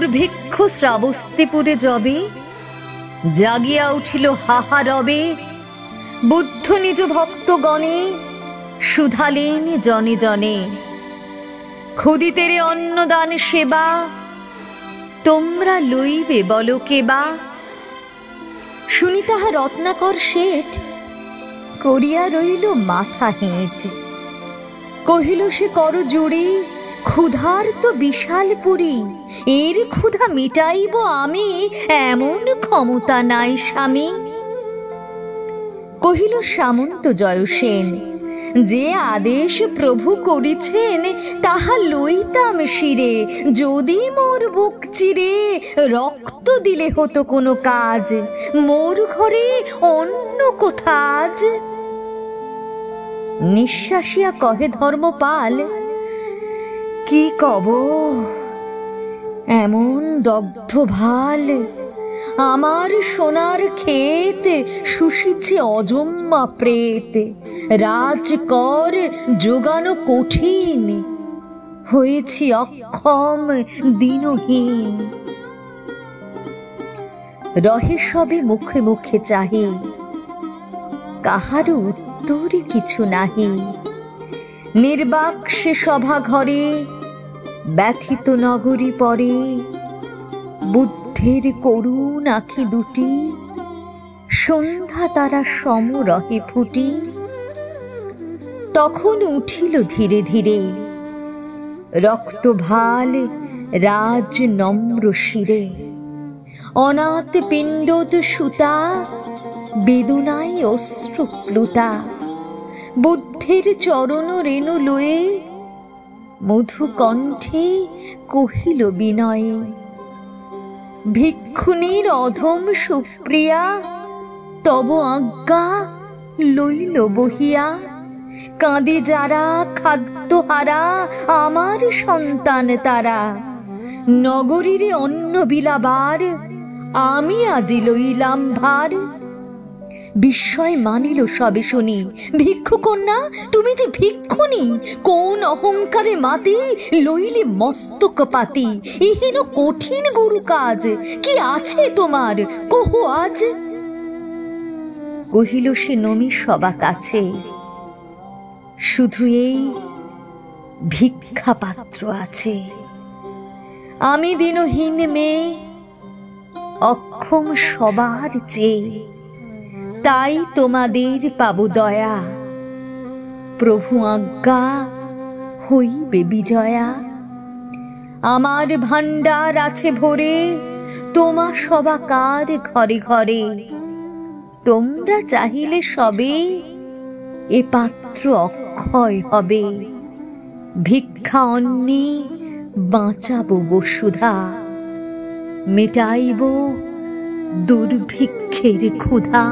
দুর্ভিক্ষ শ্রাবস্তিপুরে যবে জাগিয়া উঠিল হাহা রবে, বুদ্ধ নিজ ভক্তগণে শুধালেন জনে জনে। ক্ষুদিতেরে অন্নদান সেবা তোমরা লইবে বলো কেবা। শুনি তাহা রত্নাকর শেঠ করিয়া রইল মাথা হেঁট। কহিল সে কর জুড়ি ক্ষুধার তো বিশাল পুরী, এর ক্ষুধা মিটাইব আমি এমন ক্ষমতা নাই স্বামী। কহিল সামন্ত জয়সেন, যে আদেশ প্রভু করিছেন তাহা লইতাম শিরে, যদি মোর বুক চিরে রক্ত দিলে হতো কোনো কাজ, মোর ঘরে অন্য কোথাজ। নিঃশ্বাসিয়া কহে ধর্মপাল, কি কব এমন দগ্ধ ভাল, আমার সোনার ক্ষেত শুষিছে অজম্মা প্রেত, রাজকর যোগানো কঠিন, হয়েছি অক্ষম দিনহীন। রহে সবে মুখে মুখে চাহে, কাহারও উত্তরে কিছু নাহি। নির্বাক সে সভা ঘরে ব্যথিত নগরী পরে, বুদ্ধের করুণ আখি দুটি সন্ধ্যা তারা সম রহে ফুটি। তখন উঠিল ধীরে ধীরে রক্ত ভাল রাজ নম্র শিরে, অনাথ পিণ্ডত সুতা বেদনায় অশ্রুপ্লুতা। বুদ্ধের চরণ রেণু লয়ে মধু কণ্ঠে কহিল বিনয়ে, ভিক্ষুণীর অধম সুপ্রিয়া তব আজ্ঞা লইল বহিয়া। কাঁদে যারা খাদ্যহারা আমার সন্তান তারা, নগরীরে অন্ন বিলাবার আমি আজি লইলাম ভার। বিস্ময় মানিল সবে শুনি, ভিক্ষু কন্যা তুমি যে ভিক্ষুণী, কোন অহংকারে মাতি লইলে মস্তক পাতি। ইহেন কঠিন গুরু কাজ কি আছে তোমার কহু আজ। কহিল সে নমি সবা কাছে, শুধু এই ভিক্ষা পাত্র আছে। আমি দিনহীন মেয়ে অক্ষম সবার চেয়ে, তাই তোমাদের পাবো দয়া, প্রভু আজ্ঞা হইবে বিজয়া। আমার ভাণ্ডার আছে ভরে তোমা সবাকার ঘরে ঘরে, তোমরা চাহিলে সবে এ পাত্র অক্ষয় হবে। ভিক্ষা অন্নে বাঁচাবো বসুধা, মেটাইব দুর্ভিক্ষের ক্ষুধা।